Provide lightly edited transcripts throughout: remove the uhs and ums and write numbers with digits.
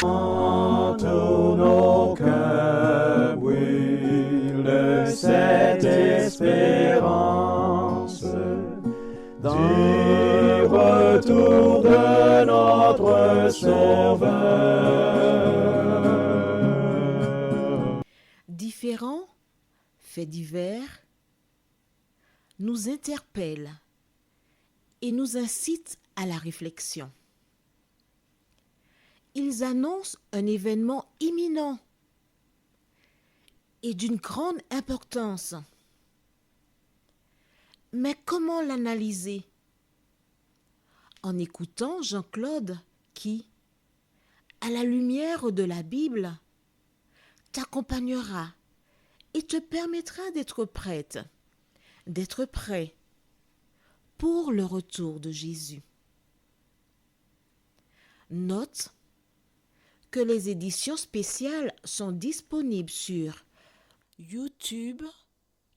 Tous nos cœurs brûlent de cette espérance du retour de notre Sauveur. Différents faits divers nous interpellent et nous incitent à la réflexion. Ils annoncent un événement imminent et d'une grande importance. Mais comment l'analyser? En écoutant Jean-Claude qui, à la lumière de la Bible, t'accompagnera et te permettra d'être prête, d'être prêt pour le retour de Jésus. Note que les éditions spéciales sont disponibles sur YouTube.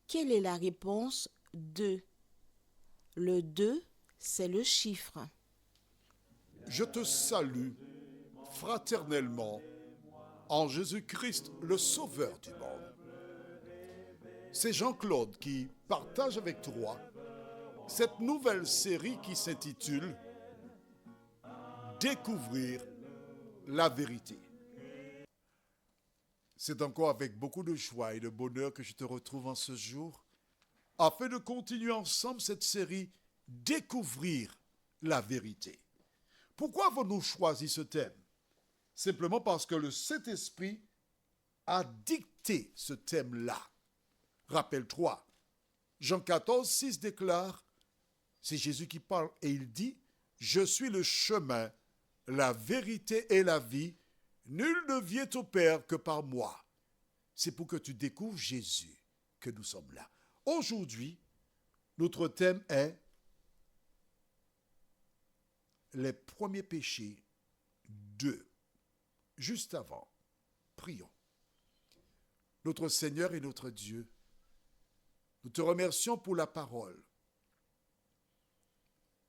Quelle est la réponse 2? Le 2, c'est le chiffre. Je te salue fraternellement en Jésus-Christ, le Sauveur du monde. C'est Jean-Claude qui partage avec toi cette nouvelle série qui s'intitule « Découvrir la vérité ». C'est encore avec beaucoup de joie et de bonheur que je te retrouve en ce jour afin de continuer ensemble cette série « Découvrir la vérité ». Pourquoi avons-nous choisi ce thème? Simplement parce que le Saint-Esprit a dicté ce thème-là. Rappelle-toi, Jean 14, 6 déclare, c'est Jésus qui parle et il dit, « Je suis le chemin, la vérité et la vie. Nul ne vient au Père que par moi. » C'est pour que tu découvres Jésus que nous sommes là. Aujourd'hui, notre thème est les premiers péchés 2. Juste avant, prions. Notre Seigneur et notre Dieu, nous te remercions pour la parole.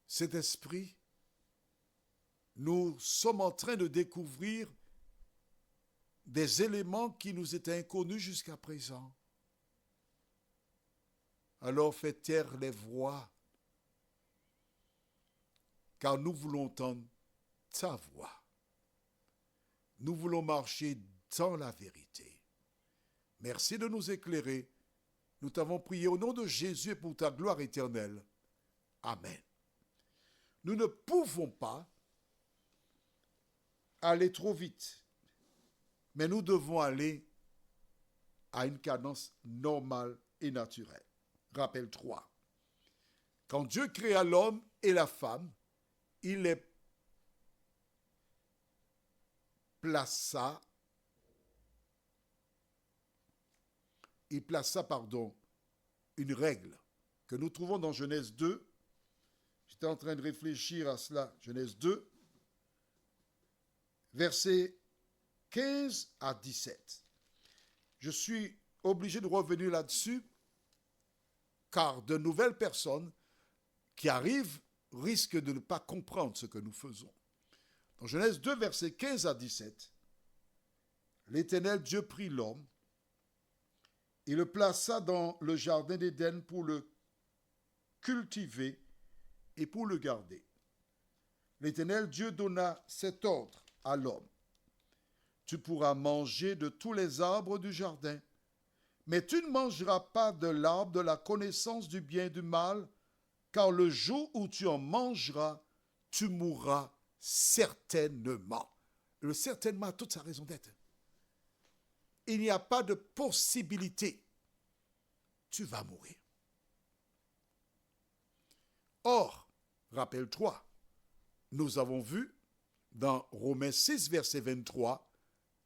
Cet esprit, nous sommes en train de découvrir des éléments qui nous étaient inconnus jusqu'à présent. Alors fais taire les voix, car nous voulons entendre ta voix. Nous voulons marcher dans la vérité. Merci de nous éclairer. Nous t'avons prié au nom de Jésus et pour ta gloire éternelle. Amen. Nous ne pouvons pas aller trop vite, mais nous devons aller à une cadence normale et naturelle. Rappelle-toi, quand Dieu créa l'homme et la femme, il les plaça une règle que nous trouvons dans Genèse 2. J'étais en train de réfléchir à cela. Genèse 2, versets 15 à 17. Je suis obligé de revenir là-dessus, car de nouvelles personnes qui arrivent risquent de ne pas comprendre ce que nous faisons. Dans Genèse 2, versets 15 à 17, l'Éternel Dieu prit l'homme et le plaça dans le jardin d'Éden pour le cultiver et pour le garder. L'Éternel Dieu donna cet ordre à l'homme. Tu pourras manger de tous les arbres du jardin, mais tu ne mangeras pas de l'arbre de la connaissance du bien et du mal, car le jour où tu en mangeras, tu mourras certainement. Le certainement a toute sa raison d'être. Il n'y a pas de possibilité. Tu vas mourir. Or, rappelle-toi, nous avons vu dans Romains 6, verset 23,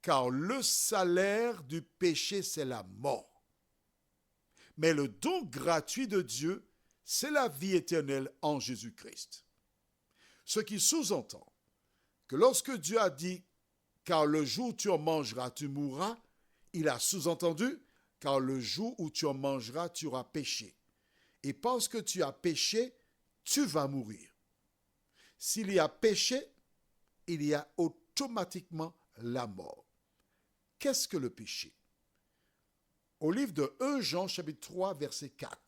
car le salaire du péché, c'est la mort. Mais le don gratuit de Dieu, c'est la vie éternelle en Jésus-Christ. Ce qui sous-entend que lorsque Dieu a dit, car le jour où tu en mangeras, tu mourras, il a sous-entendu, car le jour où tu en mangeras, tu auras péché. Et parce que tu as péché, tu vas mourir. S'il y a péché, il y a automatiquement la mort. Qu'est-ce que le péché? Au livre de 1 Jean chapitre 3 verset 4.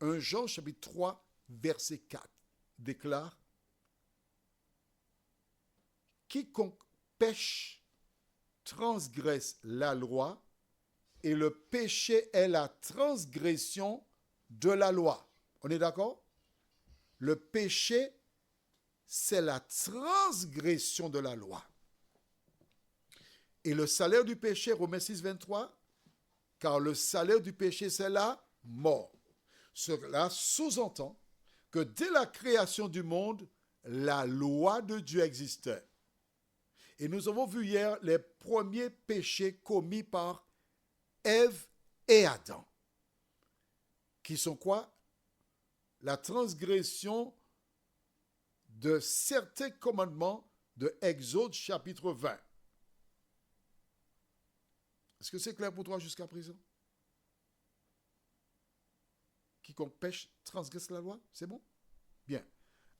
1 Jean chapitre 3 verset 4 déclare: quiconque pêche transgresse la loi, et le péché est la transgression de la loi. On est d'accord? Le péché, c'est la transgression de la loi. Et le salaire du péché, Romains 6, 23, car le salaire du péché, c'est la mort. Cela sous-entend que dès la création du monde, la loi de Dieu existait. Et nous avons vu hier les premiers péchés commis par Ève et Adam, qui sont quoi? La transgression de certains commandements de Exode chapitre 20. Est-ce que c'est clair pour toi jusqu'à présent? Quiconque pêche transgresse la loi, c'est bon? Bien.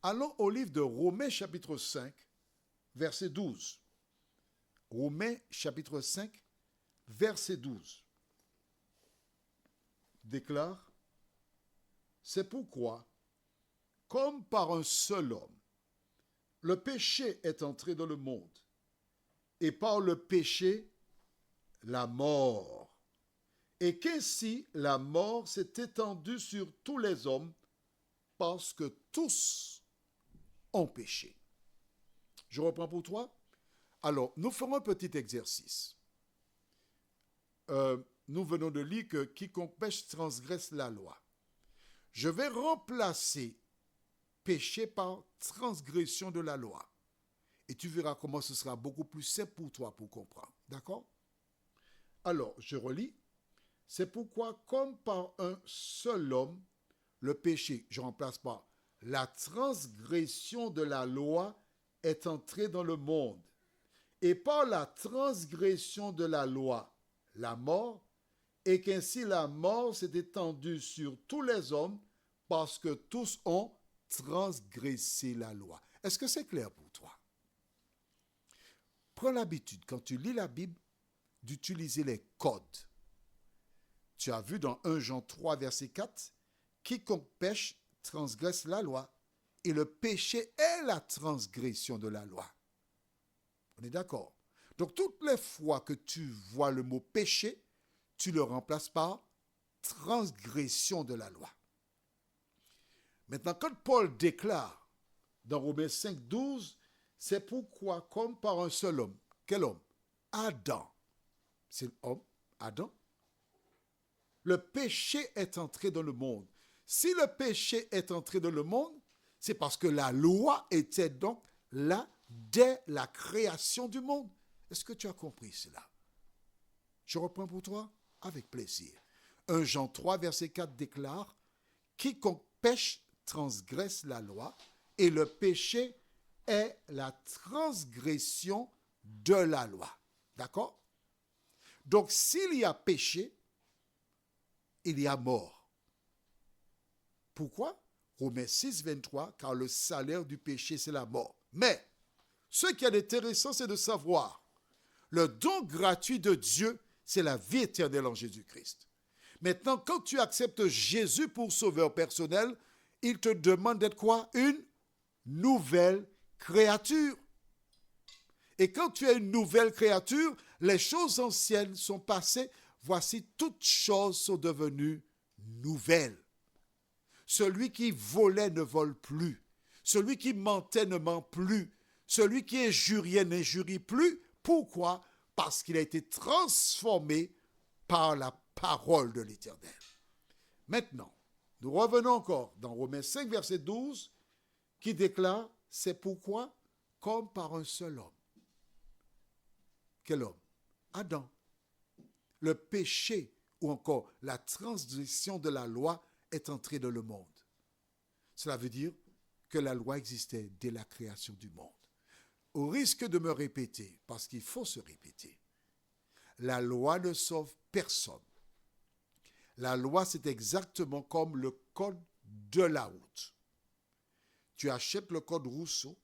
Allons au livre de Romains chapitre 5, verset 12. Romains chapitre 5, verset 12. Déclare: c'est pourquoi, comme par un seul homme, le péché est entré dans le monde, et par le péché, la mort. Et qu'ainsi la mort s'est étendue sur tous les hommes, parce que tous ont péché. Je reprends pour toi. Alors, nous ferons un petit exercice. Nous venons de lire que quiconque pêche transgresse la loi. Je vais remplacer péché par transgression de la loi. Et tu verras comment ce sera beaucoup plus simple pour toi pour comprendre. D'accord? Alors, je relis. C'est pourquoi, comme par un seul homme, le péché, je remplace par la transgression de la loi, est entré dans le monde. Et par la transgression de la loi, la mort, et qu'ainsi la mort s'est étendue sur tous les hommes, parce que tous ont transgressé la loi. Est-ce que c'est clair pour toi? Prends l'habitude, quand tu lis la Bible, d'utiliser les codes. Tu as vu dans 1 Jean 3, verset 4, quiconque pêche transgresse la loi, et le péché est la transgression de la loi. On est d'accord? Donc, toutes les fois que tu vois le mot péché, tu le remplaces par transgression de la loi. Maintenant, quand Paul déclare dans Romains 5, 12, c'est pourquoi, comme par un seul homme, quel homme? Adam. C'est l'homme, Adam. Le péché est entré dans le monde. Si le péché est entré dans le monde, c'est parce que la loi était donc là dès la création du monde. Est-ce que tu as compris cela? Je reprends pour toi avec plaisir. 1 Jean 3, verset 4 déclare: quiconque pêche transgresse la loi, et le péché est la transgression de la loi. D'accord? Donc, s'il y a péché, il y a mort. Pourquoi? Romains 6, 23, car le salaire du péché, c'est la mort. Mais, ce qui est intéressant, c'est de savoir, le don gratuit de Dieu, c'est la vie éternelle en Jésus-Christ. Maintenant, quand tu acceptes Jésus pour sauveur personnel, il te demande d'être quoi? Une nouvelle créature. Et quand tu es une nouvelle créature, les choses anciennes sont passées. Voici, toutes choses sont devenues nouvelles. Celui qui volait ne vole plus. Celui qui mentait ne ment plus. Celui qui injuriait n'injurie plus. Pourquoi? Parce qu'il a été transformé par la parole de l'Éternel. Maintenant, nous revenons encore dans Romains 5, verset 12, qui déclare: c'est pourquoi, comme par un seul homme. Quel homme? Adam. Le péché ou encore la transgression de la loi est entrée dans le monde. Cela veut dire que la loi existait dès la création du monde. Au risque de me répéter, parce qu'il faut se répéter, la loi ne sauve personne. La loi, c'est exactement comme le code de la route. Tu achètes le code Rousseau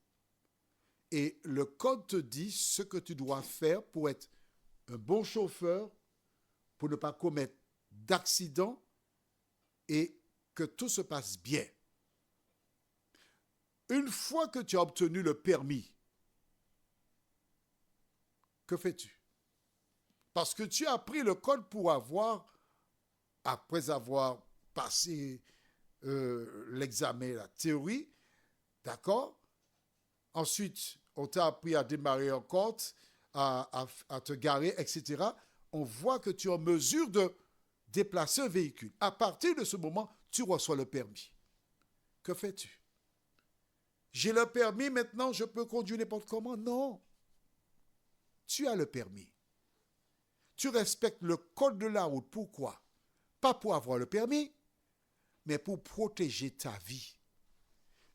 Et le code te dit ce que tu dois faire pour être un bon chauffeur, pour ne pas commettre d'accidents et que tout se passe bien. Une fois que tu as obtenu le permis, que fais-tu? Parce que tu as pris le code pour après avoir passé l'examen, la théorie, d'accord? Ensuite, on t'a appris à démarrer en côte, à te garer, etc. On voit que tu es en mesure de déplacer un véhicule. À partir de ce moment, tu reçois le permis. Que fais-tu? J'ai le permis, maintenant je peux conduire n'importe comment? Non. Tu as le permis. Tu respectes le code de la route. Pourquoi? Pas pour avoir le permis, mais pour protéger ta vie.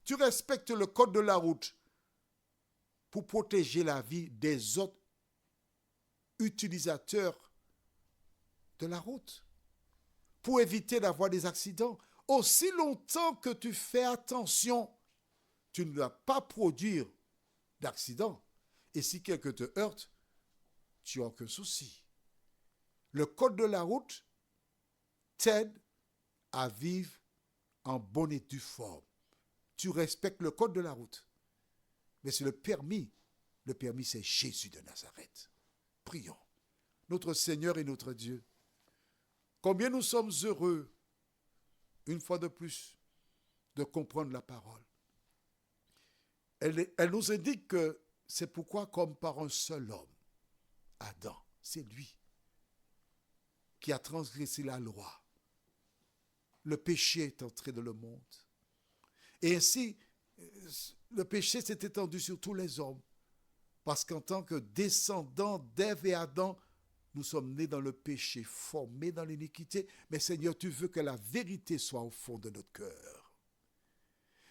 Tu respectes le code de la route pour protéger la vie des autres utilisateurs de la route, pour éviter d'avoir des accidents. Aussi longtemps que tu fais attention, tu ne vas pas produire d'accident. Et si quelqu'un te heurte, tu n'as aucun souci. Le code de la route t'aide à vivre en bonne et due forme. Tu respectes le code de la route. Mais c'est le permis. Le permis, c'est Jésus de Nazareth. Prions. Notre Seigneur et notre Dieu, combien nous sommes heureux, une fois de plus, de comprendre la parole. Elle nous indique que c'est pourquoi, comme par un seul homme, Adam, c'est lui qui a transgressé la loi. Le péché est entré dans le monde. Et ainsi, le péché s'est étendu sur tous les hommes. Parce qu'en tant que descendants d'Ève et Adam, nous sommes nés dans le péché, formés dans l'iniquité. Mais Seigneur, tu veux que la vérité soit au fond de notre cœur.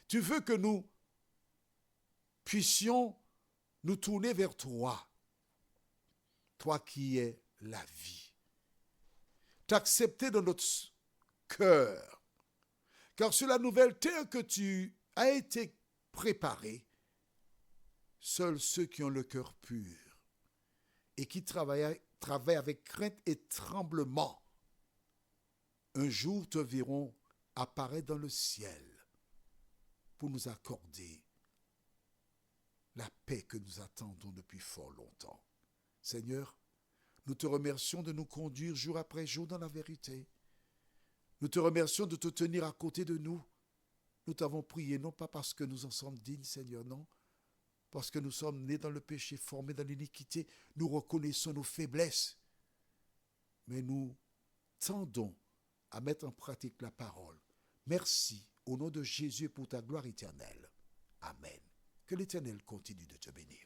Tu veux que nous puissions nous tourner vers toi. Toi qui es la vie. T'accepter dans notre cœur. Car sur la nouvelle terre que tu as été préparée, seuls ceux qui ont le cœur pur et qui travaillent avec crainte et tremblement, un jour te verront apparaître dans le ciel pour nous accorder la paix que nous attendons depuis fort longtemps. Seigneur, nous te remercions de nous conduire jour après jour dans la vérité. Nous te remercions de te tenir à côté de nous. Nous t'avons prié, non pas parce que nous en sommes dignes, Seigneur, non, parce que nous sommes nés dans le péché, formés dans l'iniquité. Nous reconnaissons nos faiblesses, mais nous tendons à mettre en pratique la parole. Merci au nom de Jésus pour ta gloire éternelle. Amen. Que l'Éternel continue de te bénir.